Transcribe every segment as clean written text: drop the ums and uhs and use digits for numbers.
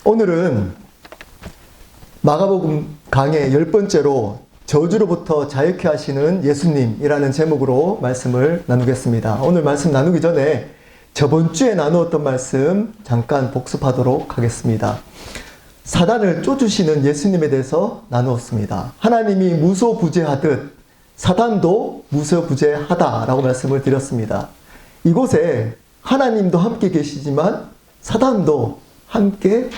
오늘은 마가복음 강의 10번째로 저주로부터 자유케 하시는 예수님이라는 제목으로 말씀을 나누겠습니다. 오늘 말씀 나누기 전에 저번 주에 나누었던 말씀 잠깐 복습하도록 하겠습니다. 사단을 쫓으시는 예수님에 대해서 나누었습니다. 하나님이 무소부재하듯 사단도 무소부재하다라고 말씀을 드렸습니다. 이곳에 하나님도 함께 계시지만 사단도 함께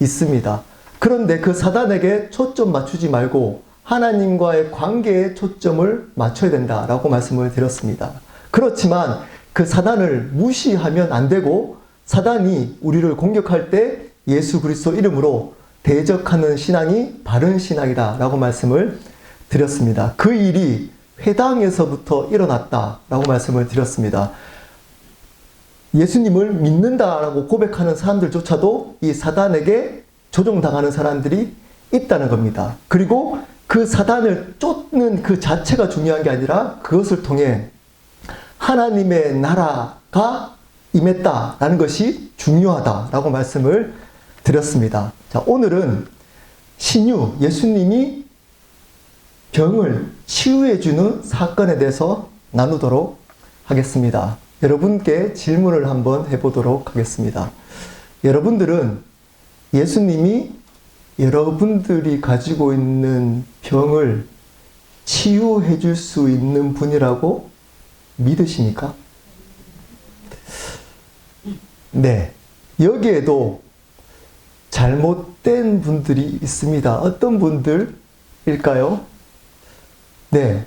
있습니다. 그런데 그 사단에게 초점 맞추지 말고 하나님과의 관계에 초점을 맞춰야 된다라고 말씀을 드렸습니다. 그렇지만 그 사단을 무시하면 안 되고 사단이 우리를 공격할 때 예수 그리스도 이름으로 대적하는 신앙이 바른 신앙이다라고 말씀을 드렸습니다. 그 일이 회당에서부터 일어났다라고 말씀을 드렸습니다. 예수님을 믿는다라고 고백하는 사람들조차도 이 사단에게 조종당하는 사람들이 있다는 겁니다. 그리고 그 사단을 쫓는 그 자체가 중요한 게 아니라 그것을 통해 하나님의 나라가 임했다라는 것이 중요하다라고 말씀을 드렸습니다. 자, 오늘은 신유, 예수님이 병을 치유해주는 사건에 대해서 나누도록 하겠습니다. 여러분께 질문을 한번 해보도록 하겠습니다. 여러분들은 예수님이 여러분들이 가지고 있는 병을 치유해 줄 수 있는 분이라고 믿으십니까? 네. 여기에도 잘못된 분들이 있습니다. 어떤 분들일까요? 네.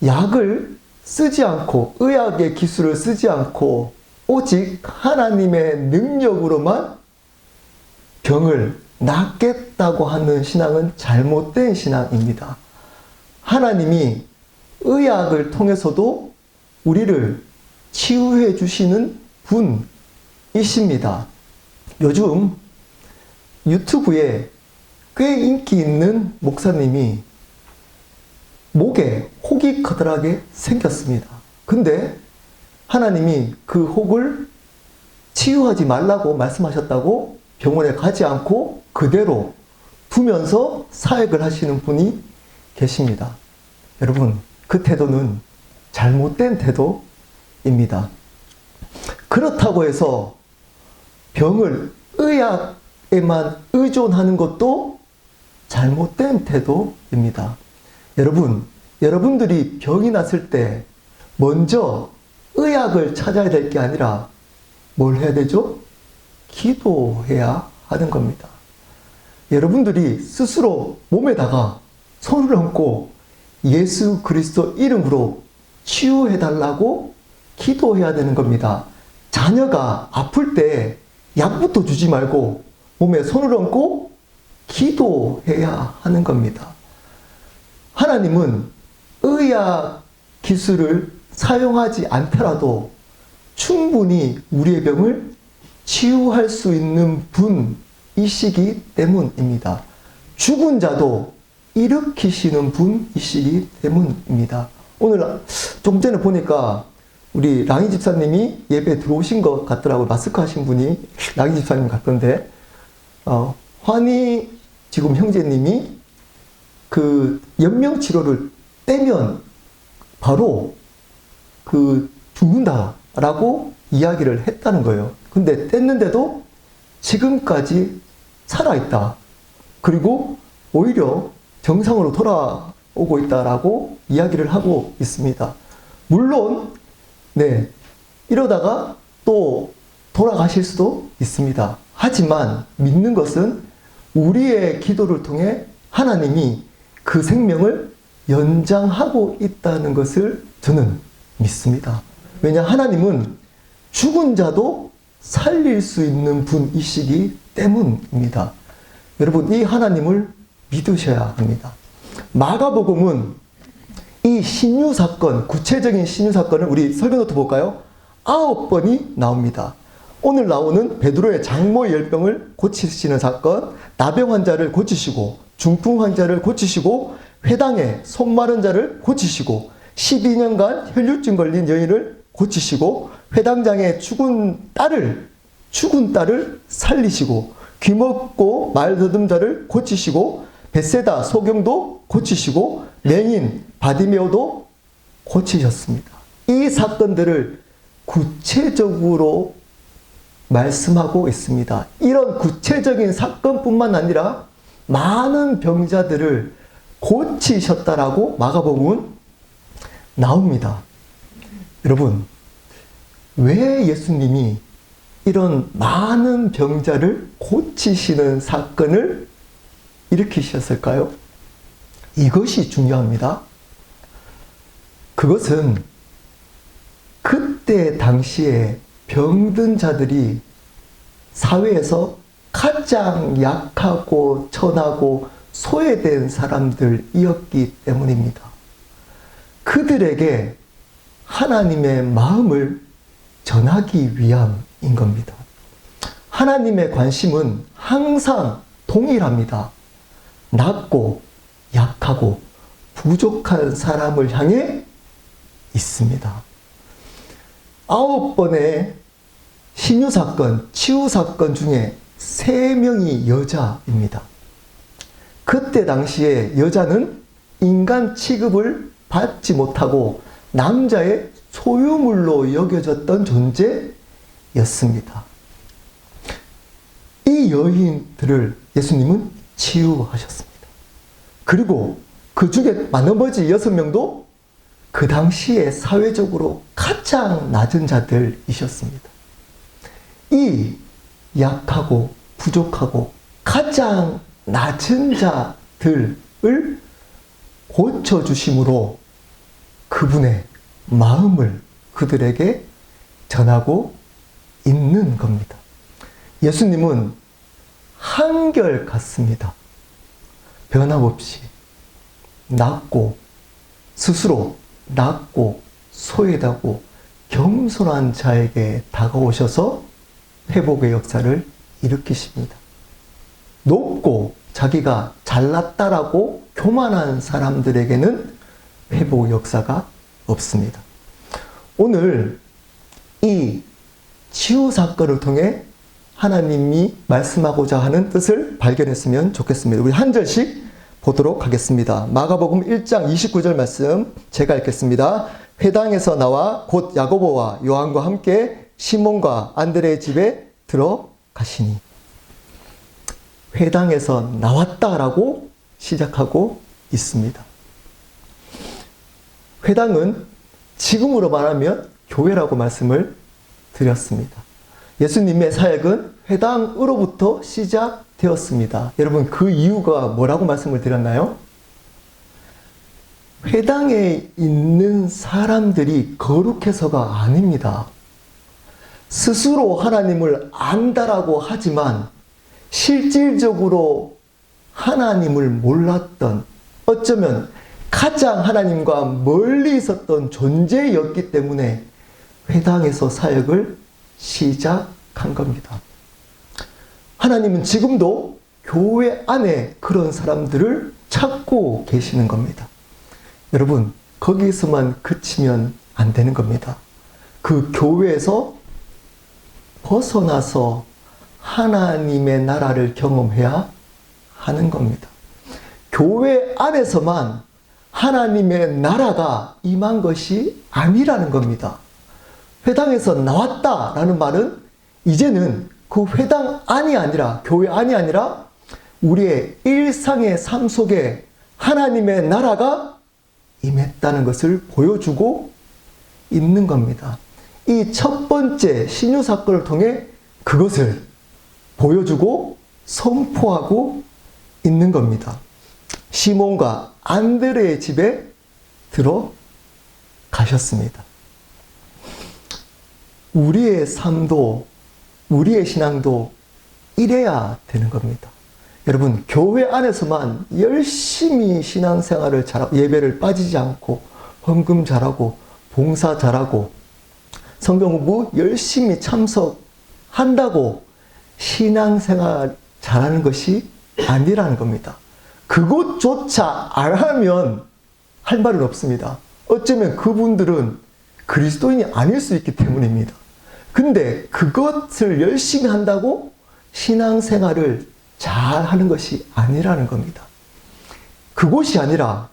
약을 쓰지 않고, 의학의 기술을 쓰지 않고, 오직 하나님의 능력으로만 병을 낫겠다고 하는 신앙은 잘못된 신앙입니다. 하나님이 의학을 통해서도 우리를 치유해 주시는 분이십니다. 요즘 유튜브에 꽤 인기 있는 목사님이 목에 혹이 커다랗게 생겼습니다. 근데 하나님이 그 혹을 치유하지 말라고 말씀하셨다고 병원에 가지 않고 그대로 두면서 사역을 하시는 분이 계십니다. 여러분, 그 태도는 잘못된 태도입니다. 그렇다고 해서 병을 의학에만 의존하는 것도 잘못된 태도입니다. 여러분, 여러분들이 병이 났을 때 먼저 의학을 찾아야 될 게 아니라 뭘 해야 되죠? 기도해야 하는 겁니다. 여러분들이 스스로 몸에다가 손을 얹고 예수 그리스도 이름으로 치유해달라고 기도해야 되는 겁니다. 자녀가 아플 때 약부터 주지 말고 몸에 손을 얹고 기도해야 하는 겁니다. 하나님은 의학 기술을 사용하지 않더라도 충분히 우리의 병을 치유할 수 있는 분이시기 때문입니다. 죽은 자도 일으키시는 분이시기 때문입니다. 오늘 좀 전에 보니까 우리 랑이 집사님이 예배 들어오신 것 같더라고요. 마스크 하신 분이 랑이 집사님 같던데, 환희 지금 형제님이 그 연명치료를 떼면 바로 죽는다라고 이야기를 했다는 거예요. 근데 뗐는데도 지금까지 살아있다. 그리고 오히려 정상으로 돌아오고 있다라고 이야기를 하고 있습니다. 물론, 네, 이러다가 또 돌아가실 수도 있습니다. 하지만 믿는 것은 우리의 기도를 통해 하나님이 그 생명을 연장하고 있다는 것을 저는 믿습니다. 왜냐, 하나님은 죽은 자도 살릴 수 있는 분이시기 때문입니다. 여러분, 이 하나님을 믿으셔야 합니다. 마가복음은 이 신유 사건, 구체적인 신유 사건을 우리 설교노트 볼까요? 9번이 나옵니다. 오늘 나오는 베드로의 장모 열병을 고치시는 사건, 나병 환자를 고치시고, 중풍 환자를 고치시고, 회당에 손 마른 자를 고치시고, 12년간 혈류증 걸린 여인을 고치시고, 회당장의 죽은 딸을 살리시고, 귀먹고 말 더듬 자를 고치시고 벳세다 소경도 고치시고 맹인 바디메오도 고치셨습니다. 이 사건들을 구체적으로 말씀하고 있습니다. 이런 구체적인 사건뿐만 아니라 많은 병자들을 고치셨다라고 마가복음은 나옵니다. 여러분, 왜 예수님이 이런 많은 병자를 고치시는 사건을 일으키셨을까요? 이것이 중요합니다. 그것은 그때 당시에 병든 자들이 사회에서 가장 약하고 천하고 소외된 사람들이었기 때문입니다. 그들에게 하나님의 마음을 전하기 위함인 겁니다. 하나님의 관심은 항상 동일합니다. 낮고 약하고 부족한 사람을 향해 있습니다. 9번의 신유사건, 치유사건 중에 3명이 여자입니다. 그때 당시에 여자는 인간 취급을 받지 못하고 남자의 소유물로 여겨졌던 존재였습니다. 이 여인들을 예수님은 치유하셨습니다. 그리고 그 중에 나머지 6명도 그 당시에 사회적으로 가장 낮은 자들이셨습니다. 이 약하고 부족하고 가장 낮은 자들을 고쳐주심으로 그분의 마음을 그들에게 전하고 있는 겁니다. 예수님은 한결같습니다. 변함없이 낮고 스스로 낮고 소외하고 겸손한 자에게 다가오셔서 회복의 역사를 일으키십니다. 높고 자기가 잘났다라고 교만한 사람들에게는 회복 역사가 없습니다. 오늘 이 치유 사건을 통해 하나님이 말씀하고자 하는 뜻을 발견했으면 좋겠습니다. 우리 한 절씩 보도록 하겠습니다. 마가복음 1장 29절 말씀 제가 읽겠습니다. 회당에서 나와 곧 야고보와 요한과 함께 시몬과 안드레의 집에 들어가시니. 회당에서 나왔다라고 시작하고 있습니다. 회당은 지금으로 말하면 교회라고 말씀을 드렸습니다. 예수님의 사역은 회당으로부터 시작되었습니다. 여러분, 그 이유가 뭐라고 말씀을 드렸나요? 회당에 있는 사람들이 거룩해서가 아닙니다. 스스로 하나님을 안다라고 하지만 실질적으로 하나님을 몰랐던, 어쩌면 가장 하나님과 멀리 있었던 존재였기 때문에 회당에서 사역을 시작한 겁니다. 하나님은 지금도 교회 안에 그런 사람들을 찾고 계시는 겁니다. 여러분, 거기서만 그치면 안 되는 겁니다. 그 교회에서 벗어나서 하나님의 나라를 경험해야 하는 겁니다. 교회 안에서만 하나님의 나라가 임한 것이 아니라는 겁니다. 회당에서 나왔다라는 말은 이제는 그 회당 안이 아니라, 교회 안이 아니라 우리의 일상의 삶 속에 하나님의 나라가 임했다는 것을 보여주고 있는 겁니다. 이 첫 번째 신유 사건을 통해 그것을 보여주고 선포하고 있는 겁니다. 시몬과 안드레의 집에 들어가셨습니다. 우리의 삶도, 우리의 신앙도 이래야 되는 겁니다. 여러분, 교회 안에서만 열심히 신앙생활을 잘하고, 예배를 빠지지 않고, 헌금 잘하고, 봉사 잘하고, 성경 공부 열심히 참석한다고 신앙생활 잘하는 것이 아니라는 겁니다. 그것조차 안 하면 할 말은 없습니다. 어쩌면 그분들은 그리스도인이 아닐 수 있기 때문입니다. 근데 그것을 열심히 한다고 신앙생활을 잘 하는 것이 아니라는 겁니다. 그것이 아니라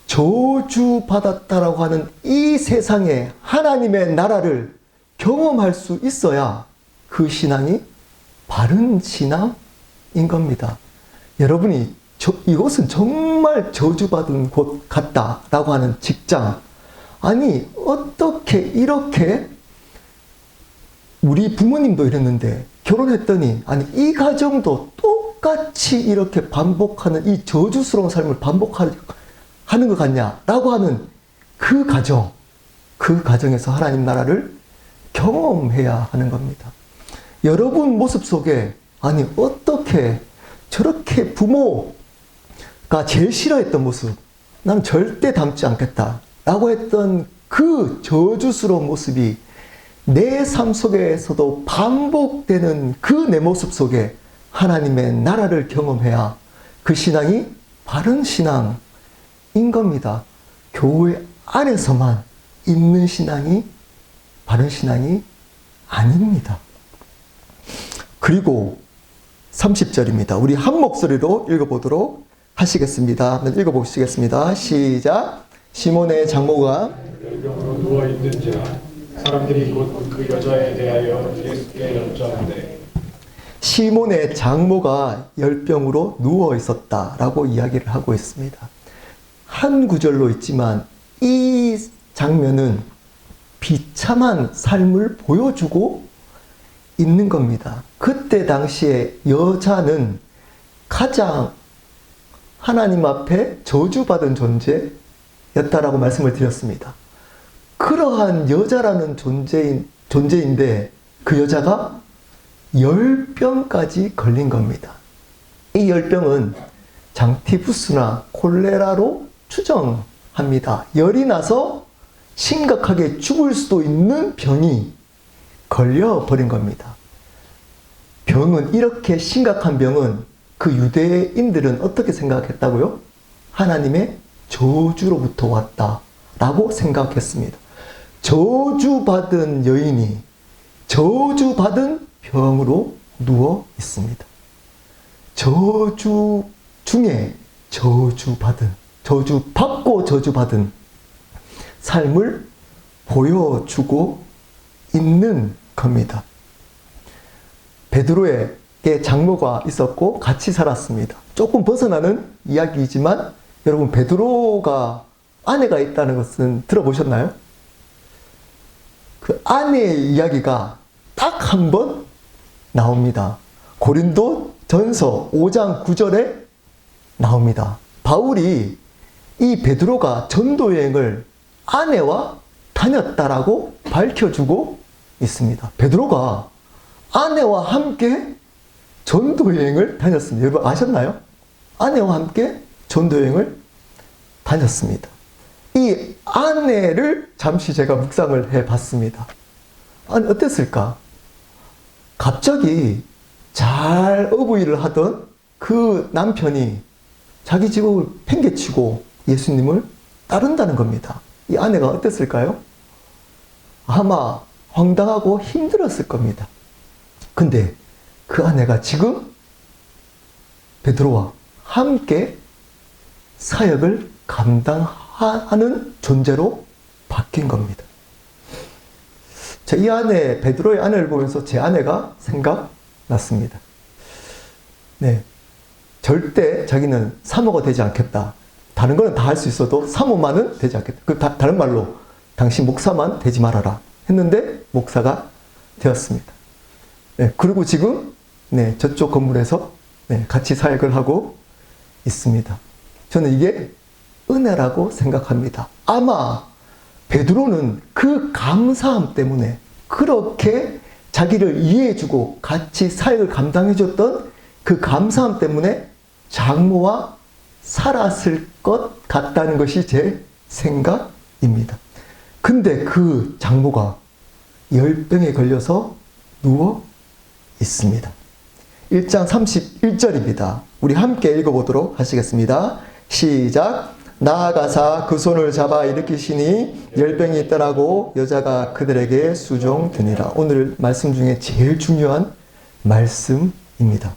저주받았다라고 하는 이 세상에 하나님의 나라를 경험할 수 있어야 그 신앙이 바른 신앙인 겁니다. 여러분이 이것은 정말 저주받은 곳 같다라고 하는 직장, 아니 어떻게 이렇게 우리 부모님도 이랬는데 결혼했더니 아니 이 가정도 똑같이 이렇게 반복하는 이 저주스러운 삶을 반복하는 것 같냐라고 하는 그 가정에서 하나님 나라를 경험해야 하는 겁니다. 여러분 모습 속에 아니 어떻게 저렇게 부모가 제일 싫어했던 모습, 난 절대 닮지 않겠다라고 했던 그 저주스러운 모습이 내 삶 속에서도 반복되는 그 내 모습 속에 하나님의 나라를 경험해야 그 신앙이 바른 신앙인 겁니다. 교회 안에서만 있는 신앙이 바른 신앙이 아닙니다. 그리고 30절입니다. 우리 한 목소리로 읽어보도록 하시겠습니다. 읽어보시겠습니다. 시작. 시몬의 장모가 열병으로 누워있는지라 사람들이 곧 그 여자에 대하여 예수께 여쭈었는데 시몬의 장모가 열병으로 누워 있었다라고 이야기를 하고 있습니다. 한 구절로 있지만 이 장면은 비참한 삶을 보여주고 있는 겁니다. 그때 당시에 여자는 가장 하나님 앞에 저주받은 존재였다라고 말씀을 드렸습니다. 그러한 여자라는 존재인데 그 여자가 열병까지 걸린 겁니다. 이 열병은 장티푸스나 콜레라로 추정합니다. 열이 나서 심각하게 죽을 수도 있는 병이 걸려버린 겁니다. 이렇게 심각한 병은 그 유대인들은 어떻게 생각했다고요? 하나님의 저주로부터 왔다라고 생각했습니다. 저주받은 여인이 저주받은 병으로 누워 있습니다. 저주 중에 저주받고 저주받은 삶을 보여주고 있는 겁니다. 베드로에게 장모가 있었고 같이 살았습니다. 조금 벗어나는 이야기이지만 여러분 베드로가 아내가 있다는 것은 들어보셨나요? 그 아내의 이야기가 딱 한 번 나옵니다. 고린도 전서 5장 9절에 나옵니다. 바울이 이 베드로가 전도여행을 아내와 다녔다라고 밝혀주고 있습니다. 베드로가 아내와 함께 전도여행을 다녔습니다. 여러분 아셨나요? 아내와 함께 전도여행을 다녔습니다. 이 아내를 잠시 제가 묵상을 해봤습니다. 아니 어땠을까? 갑자기 잘 어부일을 하던 그 남편이 자기 직업을 팽개치고 예수님을 따른다는 겁니다. 이 아내가 어땠을까요? 아마 황당하고 힘들었을 겁니다. 근데 그 아내가 지금 베드로와 함께 사역을 감당하는 존재로 바뀐 겁니다. 이 아내, 베드로의 아내를 보면서 제 아내가 생각났습니다. 네. 절대 자기는 사모가 되지 않겠다. 다른 거는 다 할 수 있어도 사모만은 되지 않겠다. 다른 말로 당신 목사만 되지 말아라 했는데 목사가 되었습니다. 네. 그리고 지금 네, 저쪽 건물에서 네, 같이 사역을 하고 있습니다. 저는 이게 은혜라고 생각합니다. 아마 베드로는 그 감사함 때문에 그렇게 자기를 이해해주고 같이 사역을 감당해줬던 그 감사함 때문에 장모와 살았을 것 같다는 것이 제 생각입니다. 근데 그 장모가 열병에 걸려서 누워 있습니다. 1장 31절입니다. 우리 함께 읽어보도록 하시겠습니다. 시작. 나아가사 그 손을 잡아 일으키시니 열병이 떠나고 여자가 그들에게 수종드니라. 오늘 말씀 중에 제일 중요한 말씀입니다.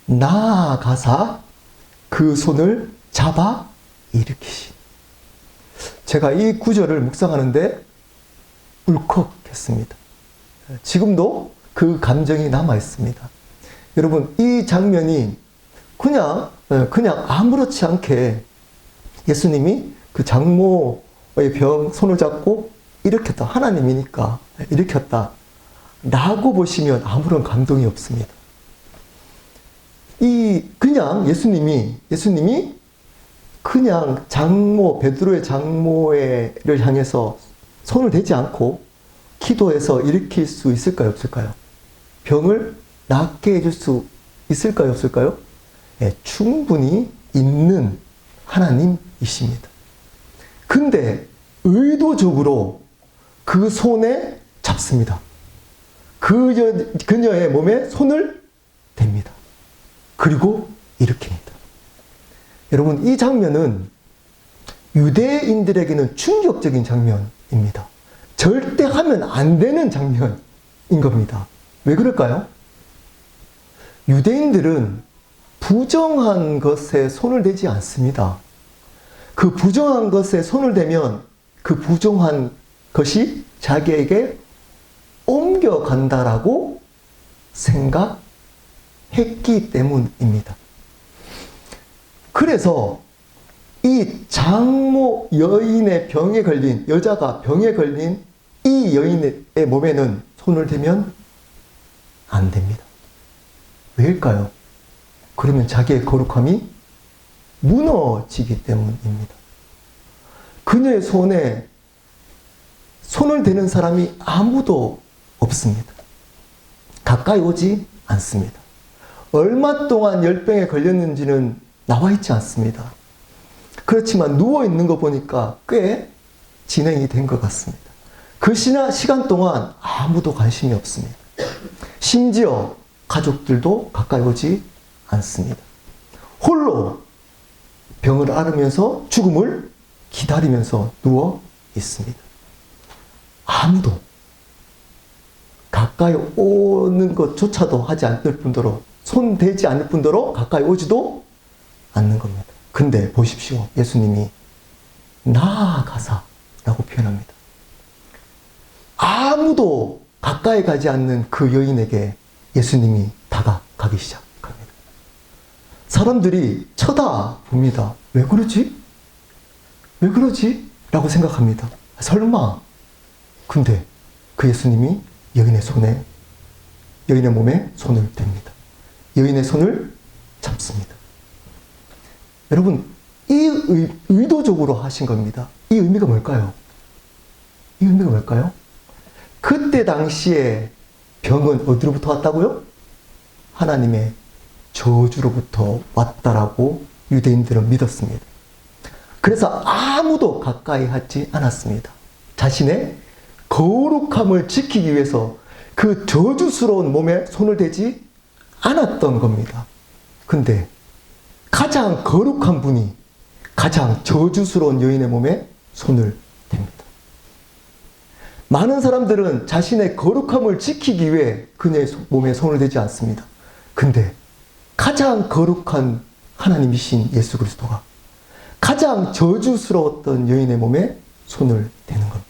나아가사 그 손을 잡아 일으키시. 제가 이 구절을 묵상하는데 울컥했습니다. 지금도 그 감정이 남아 있습니다. 여러분, 이 장면이 그냥 아무렇지 않게 예수님이 그 장모의 손을 잡고 일으켰다. 하나님이니까 일으켰다. 라고 보시면 아무런 감동이 없습니다. 그냥 예수님이 그냥 베드로의 장모를 향해서 손을 대지 않고 기도해서 일으킬 수 있을까요? 없을까요? 병을 낫게 해줄 수 있을까요? 없을까요? 네, 충분히 있는 하나님이십니다. 근데 의도적으로 그 손에 잡습니다. 그녀의 몸에 손을 댑니다. 그리고 일으킵니다. 여러분, 이 장면은 유대인들에게는 충격적인 장면입니다. 절대 하면 안 되는 장면인 겁니다. 왜 그럴까요? 유대인들은 부정한 것에 손을 대지 않습니다. 그 부정한 것에 손을 대면 그 부정한 것이 자기에게 옮겨간다라고 생각했기 때문입니다. 그래서 이 장모 여인의 여자가 병에 걸린 이 여인의 몸에는 손을 대면 안 됩니다. 왜일까요? 그러면 자기의 거룩함이 무너지기 때문입니다. 그녀의 손에 손을 대는 사람이 아무도 없습니다. 가까이 오지 않습니다. 얼마 동안 열병에 걸렸는지는 나와 있지 않습니다. 그렇지만 누워있는 거 보니까 꽤 진행이 된 것 같습니다. 그 시간 동안 아무도 관심이 없습니다. 심지어 가족들도 가까이 오지 않습니다. 홀로 병을 앓으면서 죽음을 기다리면서 누워 있습니다. 아무도 가까이 오는 것조차도 하지 않을 뿐더러 손 대지 않을 뿐더러 가까이 오지도 않는 겁니다. 근데 보십시오. 예수님이 나아가사 라고 표현합니다. 아무도 가까이 가지 않는 그 여인에게 예수님이 다가가기 시작합니다. 사람들이 쳐다봅니다. 왜 그러지? 왜 그러지? 라고 생각합니다. 설마. 근데 그 예수님이 여인의 몸에 손을 댑니다. 여인의 손을 잡습니다. 여러분, 의도적으로 하신 겁니다. 이 의미가 뭘까요? 이 의미가 뭘까요? 그때 당시에 병은 어디로부터 왔다고요? 하나님의 저주로부터 왔다라고 유대인들은 믿었습니다. 그래서 아무도 가까이 하지 않았습니다. 자신의 거룩함을 지키기 위해서 그 저주스러운 몸에 손을 대지 않았던 겁니다. 근데 가장 거룩한 분이 가장 저주스러운 여인의 몸에 손을 댑니다. 많은 사람들은 자신의 거룩함을 지키기 위해 그녀의 몸에 손을 대지 않습니다. 근데 가장 거룩한 하나님이신 예수 그리스도가 가장 저주스러웠던 여인의 몸에 손을 대는 겁니다.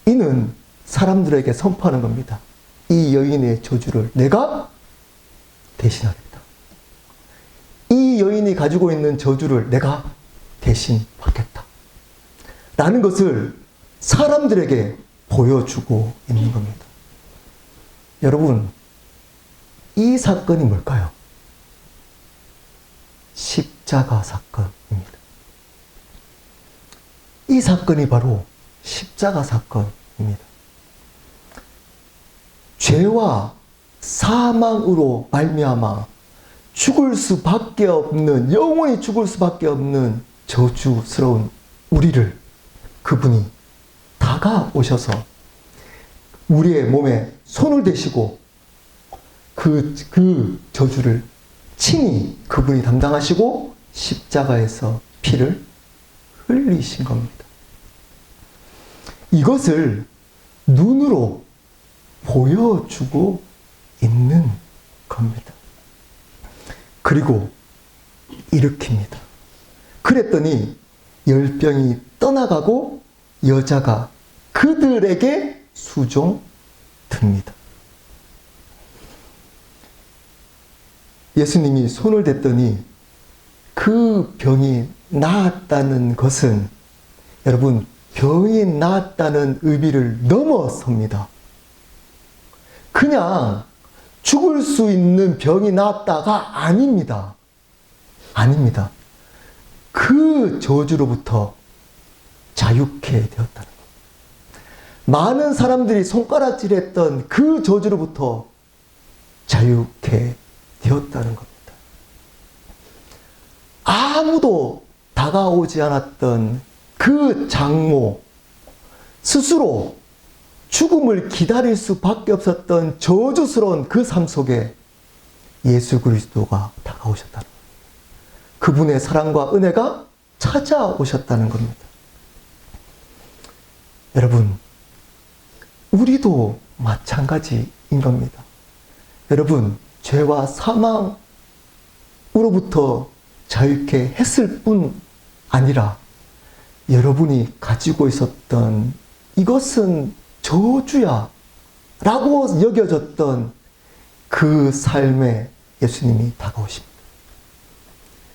이는 사람들에게 선포하는 겁니다. 이 여인의 저주를 내가 대신하겠다. 이 여인이 가지고 있는 저주를 내가 대신 받겠다. 라는 것을 사람들에게 보여주고 있는 겁니다. 여러분, 이 사건이 뭘까요? 십자가 사건입니다. 이 사건이 바로 십자가 사건입니다. 죄와 사망으로 말미암아 죽을 수밖에 없는, 영원히 죽을 수밖에 없는 저주스러운 우리를 그분이 다가오셔서 우리의 몸에 손을 대시고 그 저주를 친히 그분이 담당하시고 십자가에서 피를 흘리신 겁니다. 이것을 눈으로 보여주고 있는 겁니다. 그리고 일으킵니다. 그랬더니 열병이 떠나가고 여자가 그들에게 수종듭니다. 예수님이 손을 댔더니 그 병이 나았다는 것은 여러분, 병이 나았다는 의미를 넘어섭니다. 그냥 죽을 수 있는 병이 나았다가 아닙니다. 아닙니다. 그 저주로부터 자유케 되었다는 것. 많은 사람들이 손가락질했던 그 저주로부터 자유케 되었다는 겁니다. 아무도 다가오지 않았던 그 장모, 스스로 죽음을 기다릴 수밖에 없었던 저주스러운 그 삶 속에 예수 그리스도가 다가오셨다는 겁니다. 그분의 사랑과 은혜가 찾아오셨다는 겁니다. 여러분, 우리도 마찬가지인 겁니다. 여러분, 죄와 사망으로부터 자유케 했을 뿐 아니라 여러분이 가지고 있었던 이것은 저주야 라고 여겨졌던 그 삶에 예수님이 다가오십니다.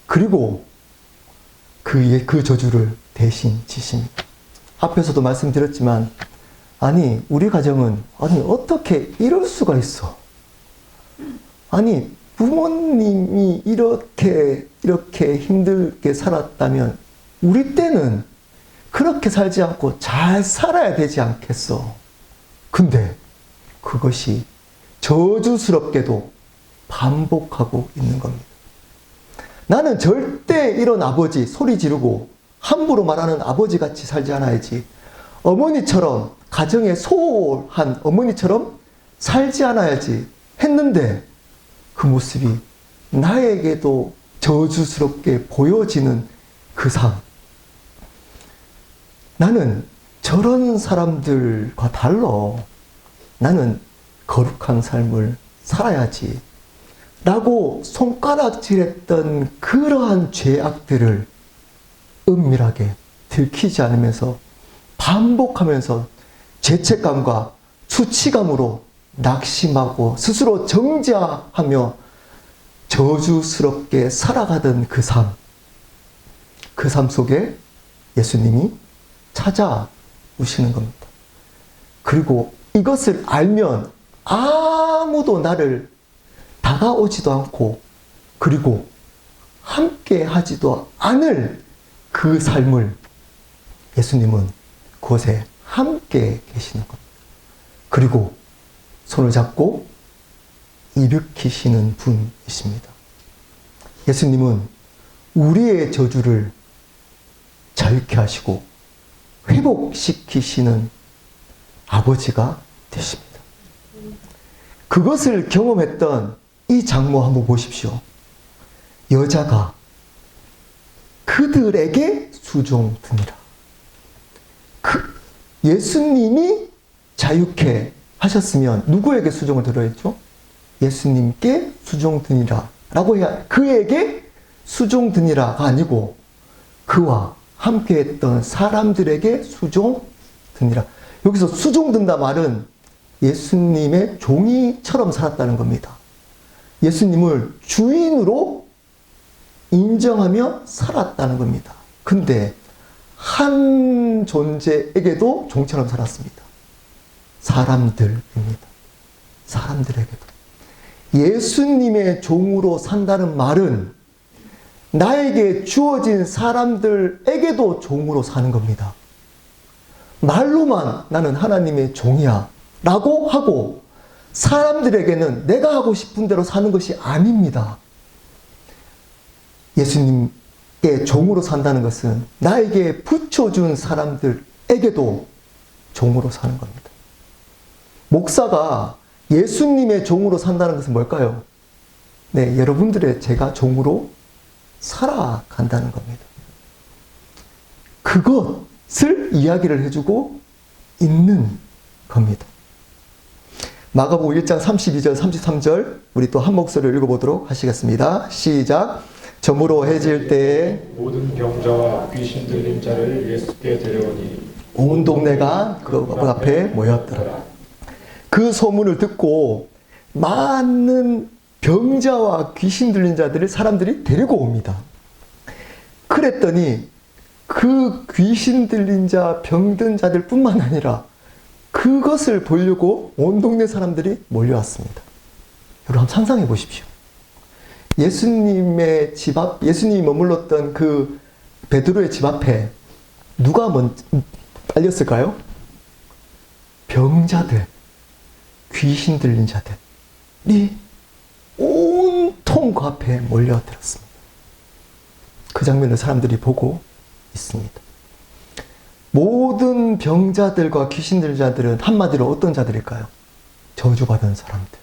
그리고 그 저주를 대신 지십니다. 앞에서도 말씀드렸지만, 아니, 우리 가정은, 아니, 어떻게 이럴 수가 있어? 아니, 부모님이 이렇게 힘들게 살았다면, 우리 때는 그렇게 살지 않고 잘 살아야 되지 않겠어? 근데 그것이 저주스럽게도 반복하고 있는 겁니다. 나는 절대 이런 아버지, 소리 지르고 함부로 말하는 아버지 같이 살지 않아야지. 어머니처럼, 가정에 소홀한 어머니처럼 살지 않아야지 했는데 그 모습이 나에게도 저주스럽게 보여지는 그 삶. 나는 저런 사람들과 달라. 나는 거룩한 삶을 살아야지. 라고 손가락질했던 그러한 죄악들을 은밀하게 들키지 않으면서 반복하면서 죄책감과 수치감으로 낙심하고 스스로 정죄하며 저주스럽게 살아가던 그 삶 속에 예수님이 찾아오시는 겁니다. 그리고 이것을 알면 아무도 나를 다가오지도 않고 그리고 함께 하지도 않을 그 삶을 예수님은 그곳에 함께 계시는 겁니다. 그리고 손을 잡고 일으키시는 분이십니다. 예수님은 우리의 저주를 자유케 하시고 회복시키시는 아버지가 되십니다. 그것을 경험했던 이 장모 한번 보십시오. 여자가 그들에게 수종드니라. 예수님이 자유케 하셨으면 누구에게 수종을 들어야죠? 예수님께 수종드니라 라고 해야, 그에게 수종드니라가 아니고 그와 함께했던 사람들에게 수종드니라. 여기서 수종든다 말은 예수님의 종이처럼 살았다는 겁니다. 예수님을 주인으로 인정하며 살았다는 겁니다. 근데 한 존재에게도 종처럼 살았습니다. 사람들입니다. 사람들에게도. 예수님의 종으로 산다는 말은 나에게 주어진 사람들에게도 종으로 사는 겁니다. 말로만 나는 하나님의 종이야 라고 하고 사람들에게는 내가 하고 싶은 대로 사는 것이 아닙니다. 예수님의 종으로 산다는 것은 나에게 붙여준 사람들에게도 종으로 사는 겁니다. 목사가 예수님의 종으로 산다는 것은 뭘까요? 네, 여러분들의 제가 종으로 살아간다는 겁니다. 그것을 이야기를 해주고 있는 겁니다. 마가복음 1장 32절 33절 우리 또 한 목소리를 읽어보도록 하시겠습니다. 시작. 저무로 해질 때에 모든 병자와 귀신 들린 자를 예수께 데려오니 온 동네가 그 앞에 모였더라. 그 소문을 듣고 많은 병자와 귀신 들린 자들을 사람들이 데리고 옵니다. 그랬더니 그 귀신 들린 자, 병든 자들 뿐만 아니라 그것을 보려고 온 동네 사람들이 몰려왔습니다. 여러분 한번 상상해 보십시오. 예수님의 집 앞, 예수님이 머물렀던 그 베드로의 집 앞에 누가 먼저 빨렸을까요? 병자들, 귀신 들린 자들이 온통 그 앞에 몰려들었습니다. 그 장면을 사람들이 보고 있습니다. 모든 병자들과 귀신 들린 자들은 한마디로 어떤 자들일까요? 저주받은 사람들.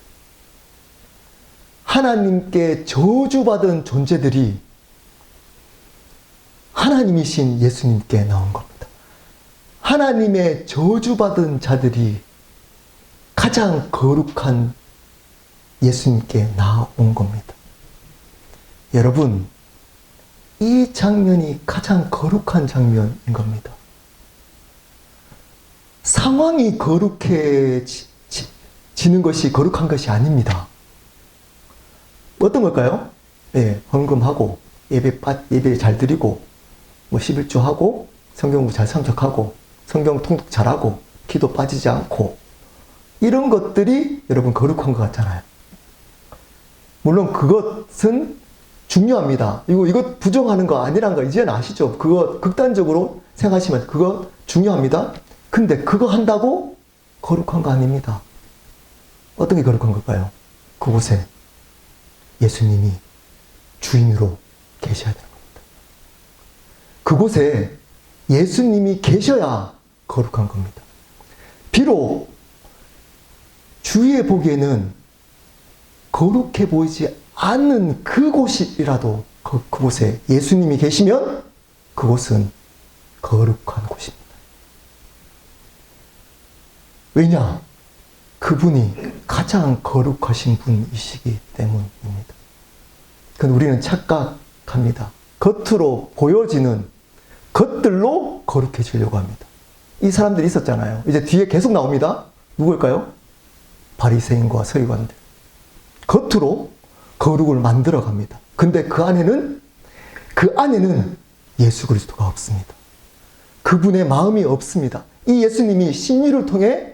하나님께 저주받은 존재들이 하나님이신 예수님께 나온 겁니다. 하나님의 저주받은 자들이 가장 거룩한 예수님께 나온 겁니다. 여러분, 이 장면이 가장 거룩한 장면인 겁니다. 상황이 거룩해지는 것이 거룩한 것이 아닙니다. 어떤 걸까요? 예, 헌금하고 예배 잘 드리고 11조 하고 성경 공부 잘 참석하고 성경 통독 잘하고 기도 빠지지 않고 이런 것들이 여러분 거룩한 것 같잖아요. 물론 그것은 중요합니다. 이거 부정하는 거 아니란 거 이제는 아시죠? 그거 극단적으로 생각하시면 그거 중요합니다. 근데 그거 한다고 거룩한 거 아닙니다. 어떤 게 거룩한 걸까요? 그곳에 예수님이 주인으로 계셔야 되는 겁니다. 그곳에 예수님이 계셔야 거룩한 겁니다. 비록 주위에 보기에는 거룩해 보이지 않는 그곳이라도 그곳에 예수님이 계시면 그곳은 거룩한 곳입니다. 왜냐? 그분이 가장 거룩하신 분이시기 때문입니다. 그런데 우리는 착각합니다. 겉으로 보여지는 것들로 거룩해지려고 합니다. 이 사람들이 있었잖아요. 이제 뒤에 계속 나옵니다. 누구일까요? 바리새인과 서기관들. 겉으로 거룩을 만들어 갑니다. 근데 그 안에는 예수 그리스도가 없습니다. 그분의 마음이 없습니다. 이 예수님이 신유를 통해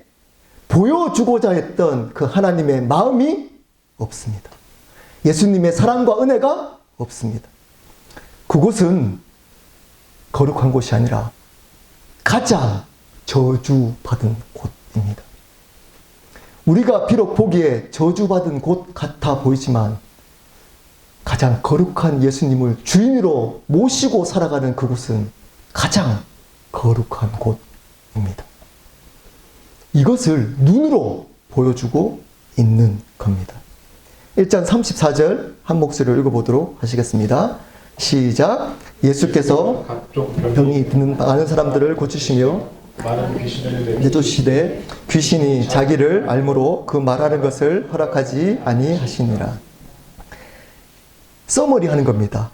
보여주고자 했던 그 하나님의 마음이 없습니다. 예수님의 사랑과 은혜가 없습니다. 그곳은 거룩한 곳이 아니라 가장 저주받은 곳입니다. 우리가 비록 보기에 저주받은 곳 같아 보이지만 가장 거룩한 예수님을 주인으로 모시고 살아가는 그곳은 가장 거룩한 곳입니다. 이것을 눈으로 보여주고 있는 겁니다. 1장 34절 한 목소리로 읽어보도록 하시겠습니다. 시작. 예수께서 병이 드는 많은 사람들을 고치시며 내쫓으시되 귀신이 자기를 알므로 그 말하는 것을 허락하지 아니하시니라. 써머리 하는 겁니다.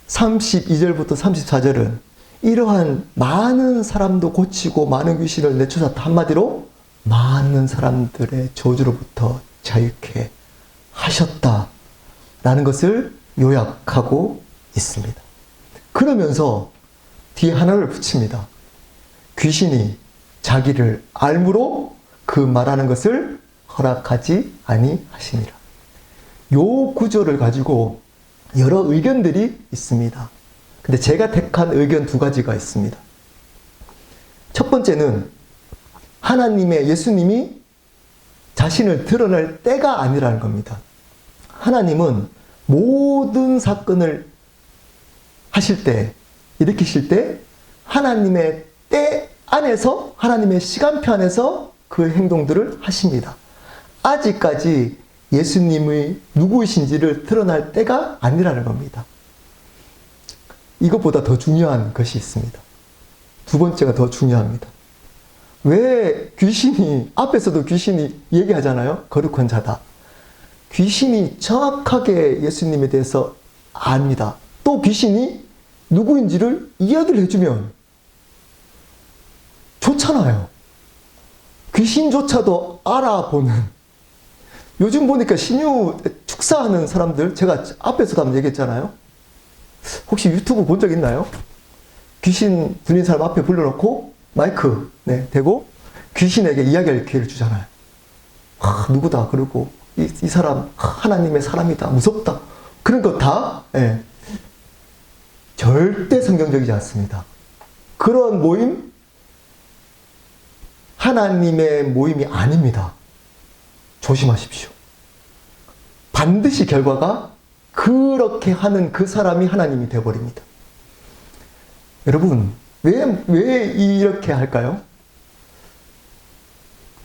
32절부터 34절은 이러한 많은 사람도 고치고 많은 귀신을 내쫓았다. 한마디로 많은 사람들의 저주로부터 자유케 하셨다라는 것을 요약하고 있습니다. 그러면서 뒤에 하나를 붙입니다. 귀신이 자기를 알므로 그 말하는 것을 허락하지 아니하시니라. 요 구절을 가지고 여러 의견들이 있습니다. 근데 제가 택한 의견 두 가지가 있습니다. 첫 번째는 하나님의 예수님이 자신을 드러낼 때가 아니라는 겁니다. 하나님은 모든 사건을 하실 때, 일으키실 때 하나님의 때 안에서, 하나님의 시간표 안에서 그 행동들을 하십니다. 아직까지 예수님의 누구이신지를 드러날 때가 아니라는 겁니다. 이것보다 더 중요한 것이 있습니다. 두 번째가 더 중요합니다. 왜 귀신이, 앞에서도 귀신이 얘기하잖아요. 거룩한 자다. 귀신이 정확하게 예수님에 대해서 압니다. 또 귀신이 누구인지를 이야기를 해주면 좋잖아요. 귀신조차도 알아보는. 요즘 보니까 신유 축사하는 사람들, 제가 앞에서도 한번 얘기했잖아요. 혹시 유튜브 본 적 있나요? 귀신 들린 사람 앞에 불러놓고 마이크 대고 귀신에게 이야기할 기회를 주잖아요. 누구다. 그리고 이 사람 하나님의 사람이다. 무섭다. 그런 거 다 절대 성경적이지 않습니다. 그런 모임 하나님의 모임이 아닙니다. 조심하십시오. 반드시 결과가 그렇게 하는 그 사람이 하나님이 되어버립니다. 여러분, 왜 이렇게 할까요?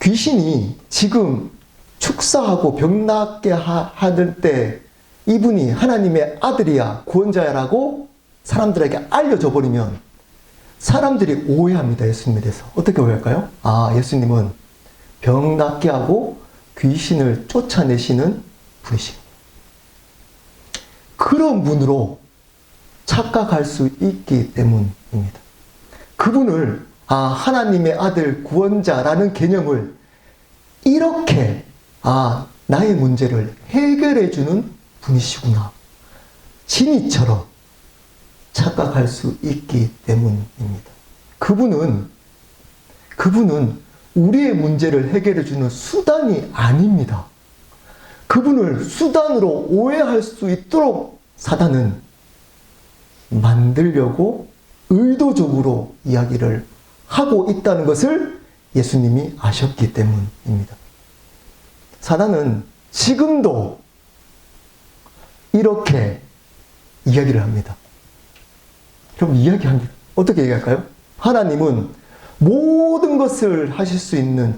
귀신이 지금 축사하고 병 낫게 하는 때 이분이 하나님의 아들이야, 구원자야라고 사람들에게 알려져 버리면 사람들이 오해합니다. 예수님에 대해서. 어떻게 오해할까요? 예수님은 병 낫게 하고 귀신을 쫓아내시는 분이시고, 그런 분으로 착각할 수 있기 때문입니다. 그분을 하나님의 아들 구원자라는 개념을 이렇게 나의 문제를 해결해 주는 분이시구나, 진이처럼 착각할 수 있기 때문입니다. 그분은 우리의 문제를 해결해 주는 수단이 아닙니다. 그분을 수단으로 오해할 수 있도록 사단은 만들려고 의도적으로 이야기를 하고 있다는 것을 예수님이 아셨기 때문입니다. 사단은 지금도 이렇게 이야기를 합니다. 여러분, 이야기합니다. 어떻게 얘기할까요? 하나님은 모든 것을 하실 수 있는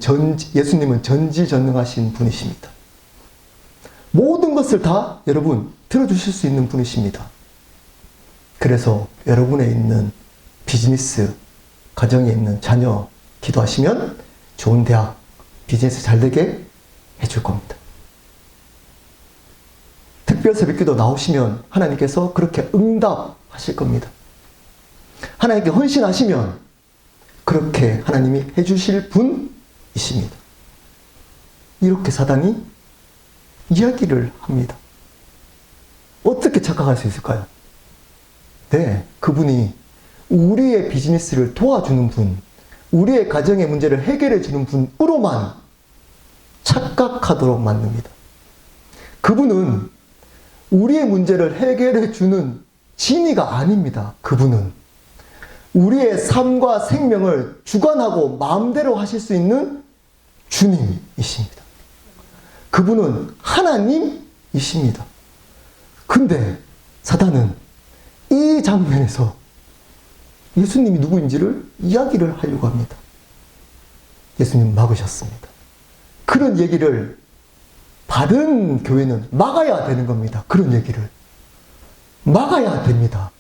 예수님은 전지전능하신 분이십니다. 모든 것을 다 여러분 들어주실 수 있는 분이십니다. 그래서 여러분에 있는 비즈니스, 가정에 있는 자녀 기도하시면 좋은 대학, 비즈니스 잘 되게 해줄 겁니다. 특별 새벽기도 나오시면 하나님께서 그렇게 응답하실 겁니다. 하나님께 헌신하시면 그렇게 하나님이 해주실 분이십니다. 이렇게 사단이 이야기를 합니다. 어떻게 착각할 수 있을까요? 그분이 우리의 비즈니스를 도와주는 분, 우리의 가정의 문제를 해결해 주는 분으로만 착각하도록 만듭니다. 그분은 우리의 문제를 해결해 주는 진이가 아닙니다. 그분은 우리의 삶과 생명을 주관하고 마음대로 하실 수 있는 주님이십니다. 그분은 하나님이십니다. 근데 사단은 이 장면에서 예수님이 누구인지를 이야기를 하려고 합니다. 예수님 막으셨습니다. 그런 얘기를 받은 교회는 막아야 되는 겁니다. 그런 얘기를 막아야 됩니다.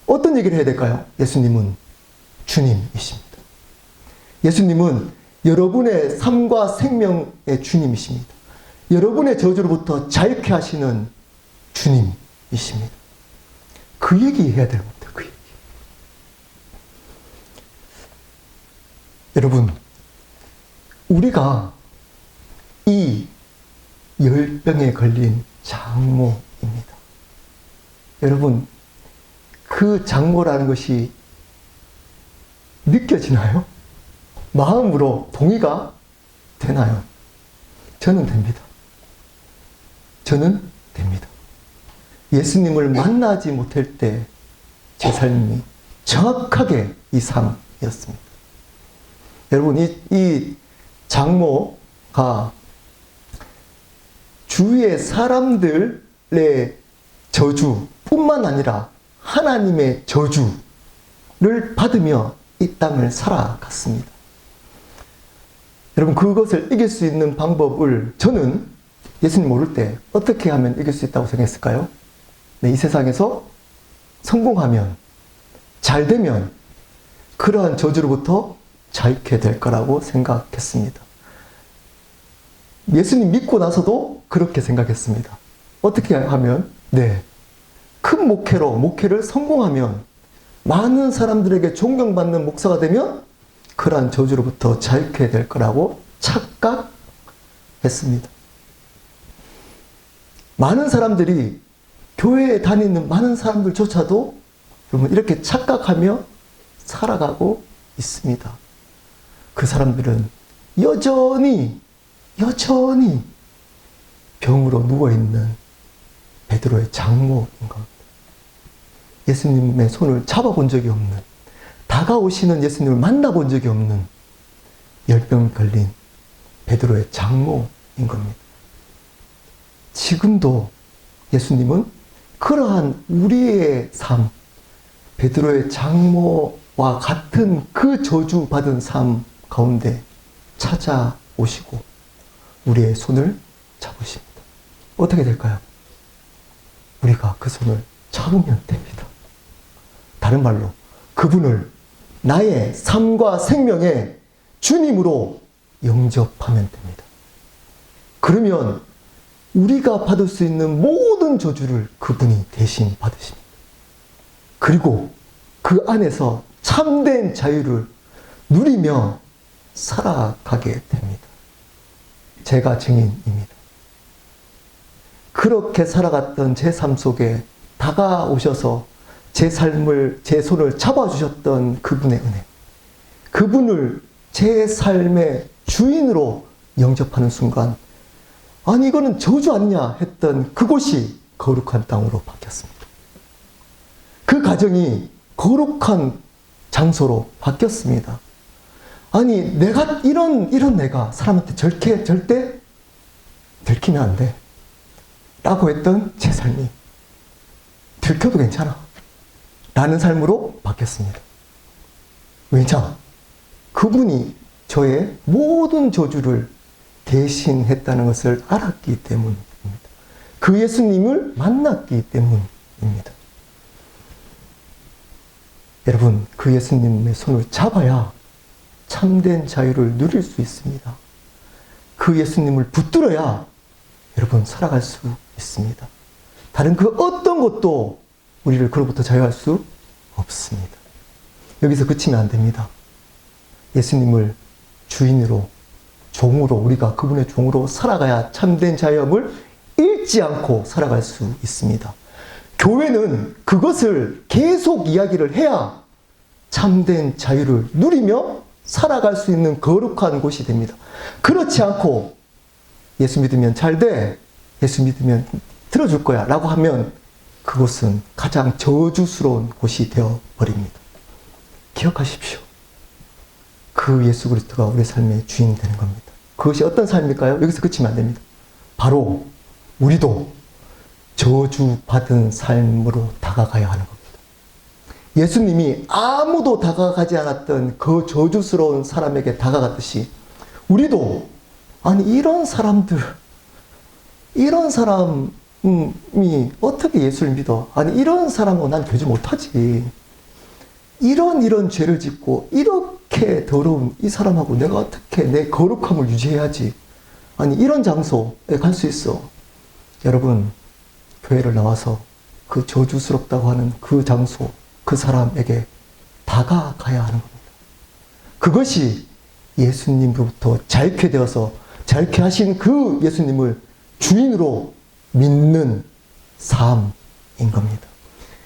어떤 얘기를 해야 될까요? 예수님은 주님이십니다. 예수님은 여러분의 삶과 생명의 주님이십니다. 여러분의 저주로부터 자유케 하시는 주님이십니다. 그 얘기 해야 될 겁니다. 그 얘기. 여러분, 우리가 이 열병에 걸린 장모입니다. 여러분, 그 장모라는 것이 느껴지나요? 마음으로 동의가 되나요? 저는 됩니다. 저는 됩니다. 예수님을 만나지 못할 때 제 삶이 정확하게 이 삶이었습니다. 여러분, 이 장모가 주위의 사람들의 저주뿐만 아니라 하나님의 저주를 받으며 이 땅을 살아갔습니다. 여러분, 그것을 이길 수 있는 방법을 저는 예수님 모를 때 어떻게 하면 이길 수 있다고 생각했을까요? 이 세상에서 성공하면, 잘 되면 그러한 저주로부터 자유케 될 거라고 생각했습니다. 예수님 믿고 나서도 그렇게 생각했습니다. 어떻게 하면, 큰 목회를 성공하면, 많은 사람들에게 존경받는 목사가 되면 그러한 저주로부터 자유케 될 거라고 착각했습니다. 많은 사람들이, 교회에 다니는 많은 사람들조차도 여러분 이렇게 착각하며 살아가고 있습니다. 그 사람들은 여전히 병으로 누워있는 베드로의 장모인 겁니다. 예수님의 손을 잡아본 적이 없는, 다가오시는 예수님을 만나본 적이 없는 열병 걸린 베드로의 장모인 겁니다. 지금도 예수님은 그러한 우리의 삶, 베드로의 장모와 같은 그 저주받은 삶 가운데 찾아오시고 우리의 손을 잡으십니다. 어떻게 될까요? 우리가 그 손을 잡으면 됩니다. 다른 말로 그분을 나의 삶과 생명의 주님으로 영접하면 됩니다. 그러면 우리가 받을 수 있는 모든 저주를 그분이 대신 받으십니다. 그리고 그 안에서 참된 자유를 누리며 살아가게 됩니다. 제가 증인입니다. 그렇게 살아갔던 제 삶 속에 다가오셔서 제 손을 잡아주셨던 그분의 은혜, 그분을 제 삶의 주인으로 영접하는 순간, 아니 이거는 저주 아니냐 했던 그곳이 거룩한 땅으로 바뀌었습니다. 그 가정이 거룩한 장소로 바뀌었습니다. 아니 이런 내가 사람한테 절대 들키면 안 돼 라고 했던 제 삶이 들켜도 괜찮아 라는 삶으로 바뀌었습니다. 왜냐? 그분이 저의 모든 저주를 대신했다는 것을 알았기 때문입니다. 그 예수님을 만났기 때문입니다. 여러분, 그 예수님의 손을 잡아야 참된 자유를 누릴 수 있습니다. 그 예수님을 붙들어야 여러분 살아갈 수 있습니다. 다른 그 어떤 것도 우리를 그로부터 자유할 수 없습니다. 여기서 그치면 안 됩니다. 예수님을 주인으로, 종으로, 우리가 그분의 종으로 살아가야 참된 자유함을 잃지 않고 살아갈 수 있습니다. 교회는 그것을 계속 이야기를 해야 참된 자유를 누리며 살아갈 수 있는 거룩한 곳이 됩니다. 그렇지 않고 예수 믿으면 잘 돼, 예수 믿으면 들어줄 거야 라고 하면 그곳은 가장 저주스러운 곳이 되어버립니다. 기억하십시오. 그 예수 그리스도가 우리 삶의 주인이 되는 겁니다. 그것이 어떤 삶일까요? 여기서 그치면 안 됩니다. 바로 우리도 저주받은 삶으로 다가가야 하는 겁니다. 예수님이 아무도 다가가지 않았던 그 저주스러운 사람에게 다가갔듯이 우리도 아니 이런 사람이 어떻게 예수를 믿어? 아니 이런 사람하고 난 되지 못하지. 이런 죄를 짓고 이렇게 더러운 이 사람하고 내가 어떻게 내 거룩함을 유지해야지. 아니 이런 장소에 갈 수 있어. 여러분, 교회를 나와서 그 저주스럽다고 하는 그 장소, 그 사람에게 다가가야 하는 겁니다. 그것이 예수님으로부터 자유케 되어서 자유케 하신 그 예수님을 주인으로 믿는 삶인 겁니다.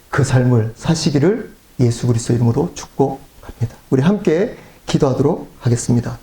그 삶을 사시기를 예수 그리스도 이름으로 축복합니다. 우리 함께 기도하도록 하겠습니다.